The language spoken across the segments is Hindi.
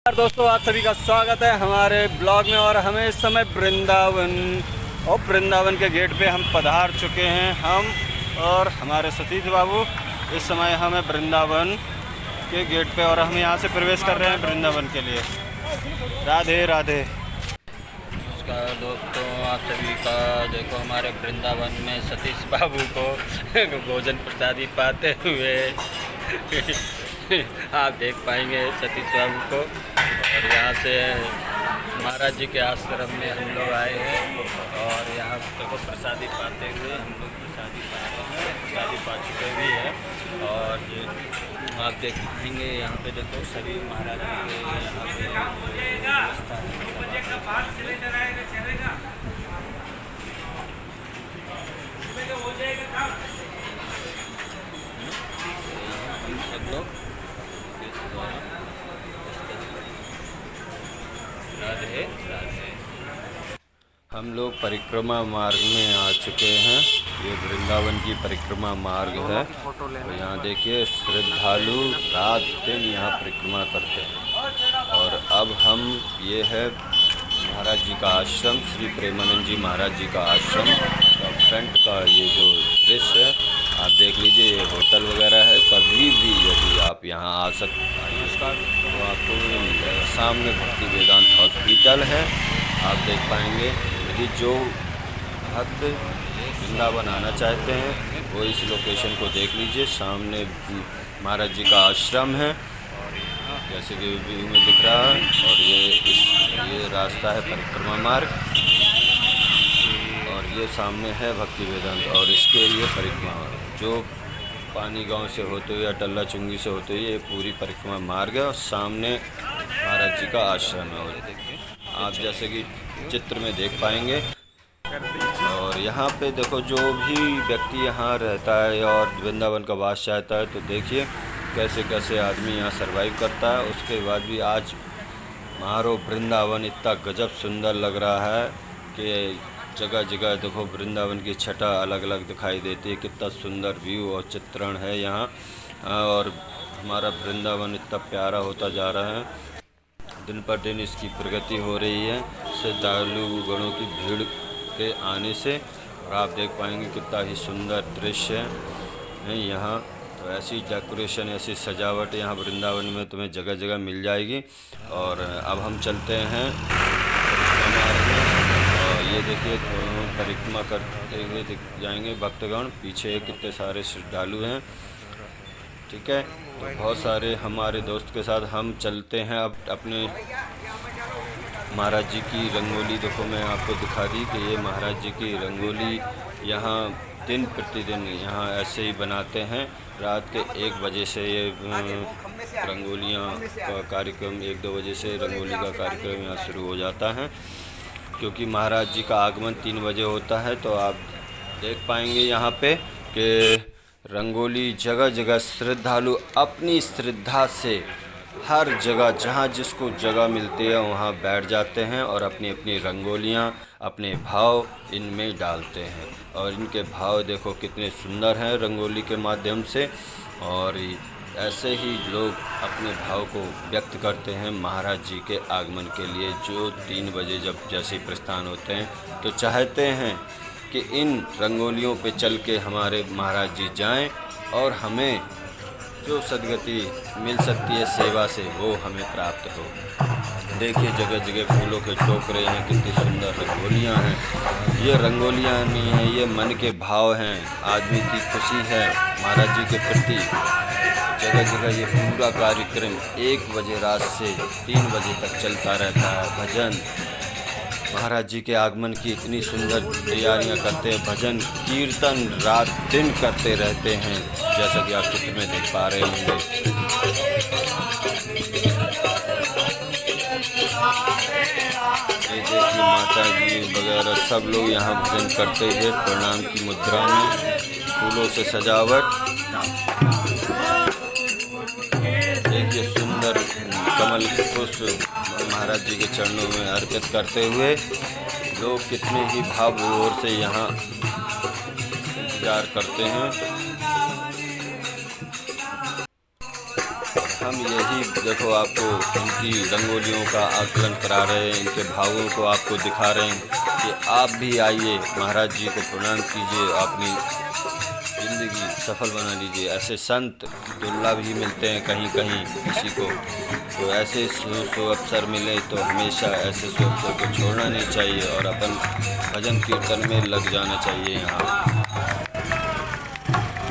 दोस्तों, आप सभी का स्वागत है हमारे ब्लॉग में। और हमें इस समय वृंदावन के गेट पे हम पधार चुके हैं। हम और हमारे सतीश बाबू इस समय हमें वृंदावन के गेट पे, और हम यहाँ से प्रवेश कर रहे हैं वृंदावन के लिए। राधे राधे। नमस्कार दोस्तों, आप सभी का देखो हमारे वृंदावन में सतीश बाबू को भोजन प्रसादी पाते हुए आप देख पाएंगे सतीश बाबू को। और यहाँ से महाराज जी के आश्रम में हम लोग आए हैं और यहाँ देखो प्रसादी पाते हुए हम लोग प्रसादी पा रहे हैं, प्रसादी पा चुके भी हैं। और आप देख पाएंगे यहाँ पे देखो सभी महाराज जी के यहाँ पे व्यवस्था सब लोग राधे राधे। हम लोग परिक्रमा मार्ग में आ चुके हैं। ये वृंदावन की परिक्रमा मार्ग है। तो यहाँ देखिए श्रद्धालु रात दिन यहाँ परिक्रमा करते हैं। और अब हम ये है महाराज जी का आश्रम, श्री प्रेमानंद जी महाराज जी का आश्रम का फ्रंट का ये जो दृश्य है आप देख लीजिए। ये होटल वगैरह है। कभी भी यदि आप यहाँ आ सकते तो आपको सामने भक्ति वेदांत हॉस्पिटल है, आप देख पाएंगे। यदि जो भक्त वृंदावन आना चाहते हैं वो इस लोकेशन को देख लीजिए। सामने महाराज जी का आश्रम है जैसे कि व्यू में दिख रहा है। और ये रास्ता है परिक्रमा मार्ग, और ये सामने है भक्ति वेदांत। और इसके लिए परिक्रमा जो पानी गांव से होते हुए या टल्ला चुंगी से होते हुए ये पूरी परिक्रमा मार्ग है। और सामने महाराज जी का आश्रम है। और देखिए आप जैसे कि चित्र में देख पाएंगे। और यहाँ पे देखो जो भी व्यक्ति यहाँ रहता है और वृंदावन का वास चाहता है तो देखिए कैसे कैसे आदमी यहाँ सरवाइव करता है। उसके बाद भी आज मारो वृंदावन इतना गजब सुंदर लग रहा है कि जगह जगह देखो वृंदावन की छटा अलग अलग दिखाई देती है। कितना सुंदर व्यू और चित्रण है यहाँ। और हमारा वृंदावन इतना प्यारा होता जा रहा है। दिन पर दिन इसकी प्रगति हो रही है श्रद्धालु गणों की भीड़ के आने से। और आप देख पाएंगे कितना ही सुंदर दृश्य है यहाँ। तो ऐसी डेकोरेशन, ऐसी सजावट यहाँ वृंदावन में तुम्हें जगह जगह मिल जाएगी। और अब हम चलते हैं परिक्रमा में। और ये देखिए परिक्रमा करते हुए दिख जाएंगे भक्तगण। पीछे कितने सारे श्रद्धालु हैं। ठीक है, तो बहुत सारे हमारे दोस्त के साथ हम चलते हैं अब अपने महाराज जी की रंगोली। देखो मैं आपको दिखा दी कि ये महाराज जी की रंगोली यहाँ दिन प्रतिदिन यहाँ ऐसे ही बनाते हैं। रात के 1 बजे से ये रंगोलियाँ का कार्यक्रम, 1-2 बजे से रंगोली का कार्यक्रम यहाँ शुरू हो जाता है। क्योंकि महाराज जी का आगमन 3 बजे होता है। तो आप देख पाएंगे यहाँ पे कि रंगोली जगह जगह श्रद्धालु अपनी श्रद्धा से हर जगह जहाँ जिसको जगह मिलती है वहाँ बैठ जाते हैं और अपनी अपनी रंगोलियाँ अपने भाव इनमें डालते हैं। और इनके भाव देखो कितने सुंदर हैं रंगोली के माध्यम से। और ऐसे ही लोग अपने भाव को व्यक्त करते हैं महाराज जी के आगमन के लिए, जो 3 बजे जब जैसे प्रस्थान होते हैं तो चाहते हैं कि इन रंगोलियों पे चल के हमारे महाराज जी जाएं और हमें जो सद्गति मिल सकती है सेवा से वो हमें प्राप्त हो। देखिए जगह जगह फूलों के टोकरे हैं, कितनी सुंदर रंगोलियां हैं। ये रंगोलियां नहीं हैं, ये मन के भाव हैं, आदमी की खुशी है महाराज जी के प्रति। जगह जगह ये पूरा कार्यक्रम 1 बजे रात से 3 बजे तक चलता रहता है। भजन महाराज जी के आगमन की इतनी सुंदर तैयारियां करते हैं। भजन कीर्तन रात दिन करते रहते हैं जैसा कि आप चित्र में देख पा रहे होंगे। ये देखिए माता जी वगैरह सब लोग यहाँ भजन करते हुए प्रणाम की मुद्रा में, फूलों से सजावट। देखिए सुंदर कमल पुष्प महाराज जी के चरणों में अर्पित करते हुए लोग कितने ही भाव विभोर से यहाँ इंतजार करते हैं। हम हम यही देखो आपको इनकी रंगोलियों का आकलन करा रहे हैं, इनके भावों को आपको दिखा रहे हैं कि आप भी आइए, महाराज जी को प्रणाम कीजिए, अपनी ज़िंदगी सफल बना लीजिए। ऐसे संत दुर्लभ ही मिलते हैं कहीं कहीं किसी को, तो ऐसे सो अवसर मिले तो हमेशा ऐसे सो अवसर को छोड़ना नहीं चाहिए और अपन भजन कीर्तन में लग जाना चाहिए। यहाँ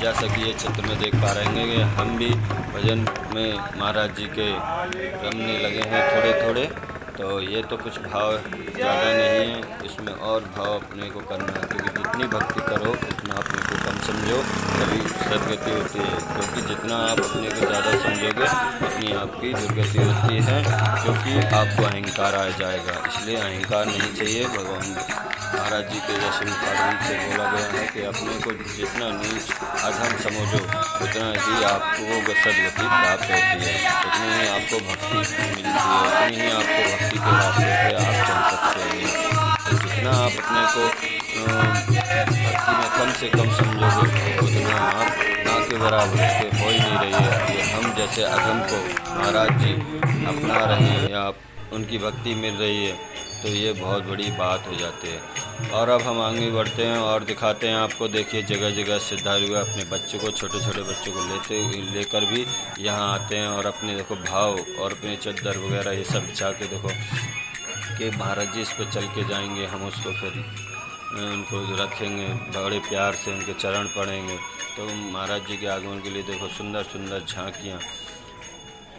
जैसा कि ये चित्र में देख पा रहे हैं कि हम भी भजन में महाराज जी के रमने लगे हैं थोड़े थोड़े। तो ये तो कुछ भाव ज़्यादा नहीं है, इसमें और भाव अपने को करना है, क्योंकि जितनी भक्ति करो उतना अपने को कम समझो, तभी सदगति होती है। क्योंकि जितना आप अपने को ज़्यादा समझोगे उतनी आपकी दुर्गति होती है, क्योंकि आपको अहंकार आ जाएगा। इसलिए अहंकार नहीं चाहिए। भगवान महाराज जी के जैसे मुखारविंद से बोला गया है कि अपने को जितना नीच अधम समझो उतना ही आपको सदगति प्राप्त होती है, उतनी ही आपको भक्ति मिलती है, उतनी ही आपको भक्ति के रास्ते पे आप चल सकते हैं। तो जितना आप अपने को भक्ति में कम से कम समझोगे उतना आप ना के बराबर के हो ही नहीं रही है। ये हम जैसे अधम को महाराज जी अपना रहे हैं या उनकी भक्ति मिल रही है, तो ये बहुत बड़ी बात हो जाती है। और अब हम आगे बढ़ते हैं और दिखाते हैं आपको। देखिए जगह जगह श्रद्धालु अपने बच्चों को, छोटे छोटे बच्चों को लेकर भी यहाँ आते हैं और अपने देखो भाव और अपने चद्दर वगैरह ये सब बिछा के देखो कि महाराज जी इस पर चल के जाएंगे, हम उसको फिर उनको रखेंगे, बड़े प्यार से उनके चरण पड़ेंगे। तो महाराज जी के आगमन के लिए देखो सुंदर सुंदर झांकियाँ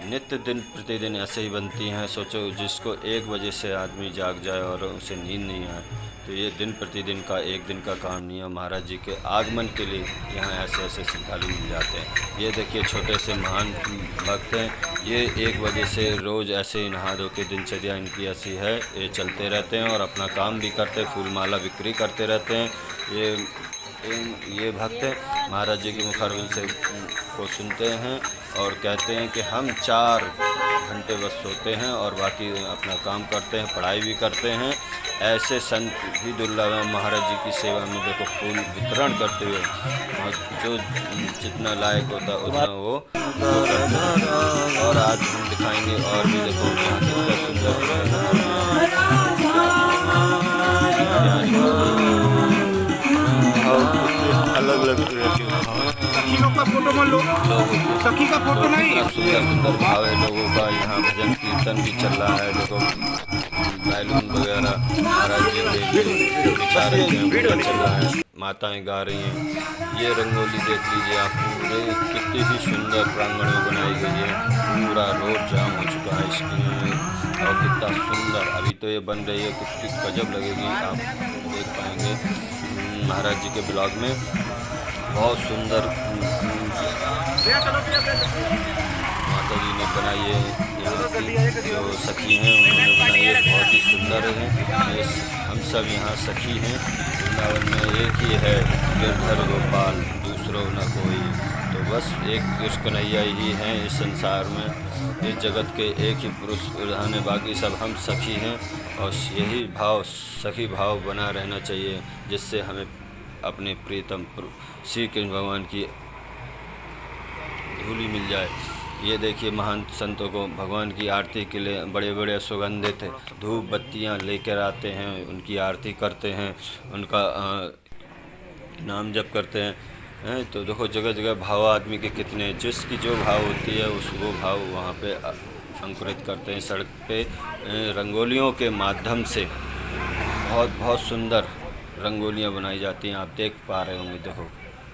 नित्य दिन प्रतिदिन ऐसे ही बनती हैं। सोचो जिसको 1 बजे से आदमी जाग जाए और उसे नींद नहीं आए, तो ये दिन प्रतिदिन का एक दिन का काम नहीं है। महाराज जी के आगमन के लिए यहाँ ऐसे ऐसे श्रद्धालु मिल जाते हैं। ये देखिए छोटे से महान भक्त हैं, ये 1 बजे से रोज़ ऐसे ही नहा धो के दिनचर्या इनकी ऐसी है, ये चलते रहते हैं और अपना काम भी करते हैं, फूल माला बिक्री करते रहते हैं। ये भक्त महाराज जी के मुखारविंद से को सुनते हैं और कहते हैं कि हम 4 घंटे बस सोते हैं और बाकी अपना काम करते हैं, पढ़ाई भी करते हैं। ऐसे संत भी दुर्लभ हैं। महाराज जी की सेवा में देखो फूल वितरण करते हुए जो जितना लायक होता उतना वो करते हैं। और आज हम दिखाएंगे और भी देखो यहाँ कितना सुंदर अलग अलग का फोटो मान लो, सखी का फोटो नहीं। सुंदर सुंदर भाव है लोगों का। यहाँ भजन कीर्तन भी चल रहा है। देखो बैलून वगैरह महाराज जी के विचार चल रहा है, माताएं गा रही हैं। ये रंगोली देख लीजिए आप, पूरे कितनी ही सुंदर प्रांगण में बनाई गई है। पूरा रोड जाम हो चुका है इसकी, और कितना सुंदर अभी तो ये बन रही है, कितनी गजब लगेगी आप देख पाएंगे महाराज जी के ब्लॉग में। बहुत सुंदर माता जी ने बनाई है, यहाँ की जो सखी हैं उन्होंने बनाई है, बहुत ही सुंदर है। हम सब यहाँ सखी हैं। वृंदावन में एक ही है गिरधर गोपाल, दूसरों न कोई। तो बस एक कृष्ण कन्हैया ही हैं इस संसार में, इस जगत के एक ही पुरुष प्रधान है, बाकी सब हम सखी हैं। और यही भाव सखी भाव बना रहना चाहिए, जिससे हमें अपने प्रीतम श्री कृष्ण भगवान की धूली मिल जाए। ये देखिए महान संतों को भगवान की आरती के लिए बड़े बड़े सुगंधित धूप बत्तियाँ लेकर आते हैं, उनकी आरती करते हैं, उनका नाम जप करते हैं। तो देखो जगह जगह भाव आदमी के कितने, जिसकी जो भाव होती है उस वो भाव वहाँ पे अंकुरित करते हैं। सड़क पे रंगोलियों के माध्यम से बहुत सुंदर रंगोलियाँ बनाई जाती हैं। आप देख पा रहे होंगे, देखो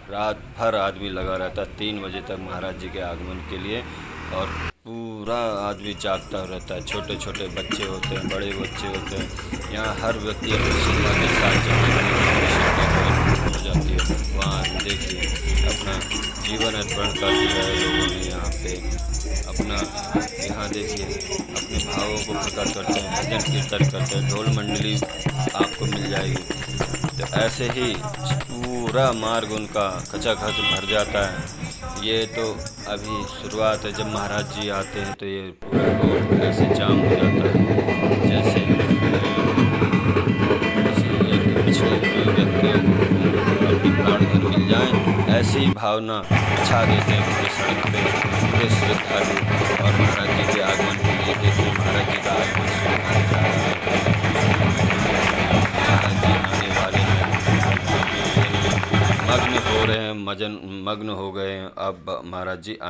रात भर आदमी लगा रहता है 3 बजे तक महाराज जी के आगमन के लिए, और पूरा आदमी जागता रहता है। छोटे छोटे बच्चे होते हैं, बड़े बच्चे होते हैं। यहाँ हर व्यक्ति अपनी सेवा के साथ हो जाती है। वहाँ देखिए अपना जीवन अर्पण कर दिया है लोगों ने यहाँ पे अपना। यहाँ देखिए अपने भावों को प्रकट करते हैं, भजन कीर्तन करते हैं, ढोल मंडली आपको मिल जाएगी। तो ऐसे ही पूरा मार्ग उनका खचाखच भर जाता है। ये तो अभी शुरुआत है, जब महाराज जी आते हैं तो ये पूरा रोड ऐसे जाम हो जाता है, जैसे किसी एक पिछड़े व्यक्तियों को कि प्राण धन मिल जाए, ऐसी भावना छा देते हैं पूरे सड़क पे। पूरे श्रद्धालु और महाराज जी के आगमन के लिए देखिए, महाराज जी का आगमन शुरू होने जा रहा है। महाराज जी आने वाले हैं, मग्न हो रहे हैं, मगन हो गए हैं। अब महाराज जी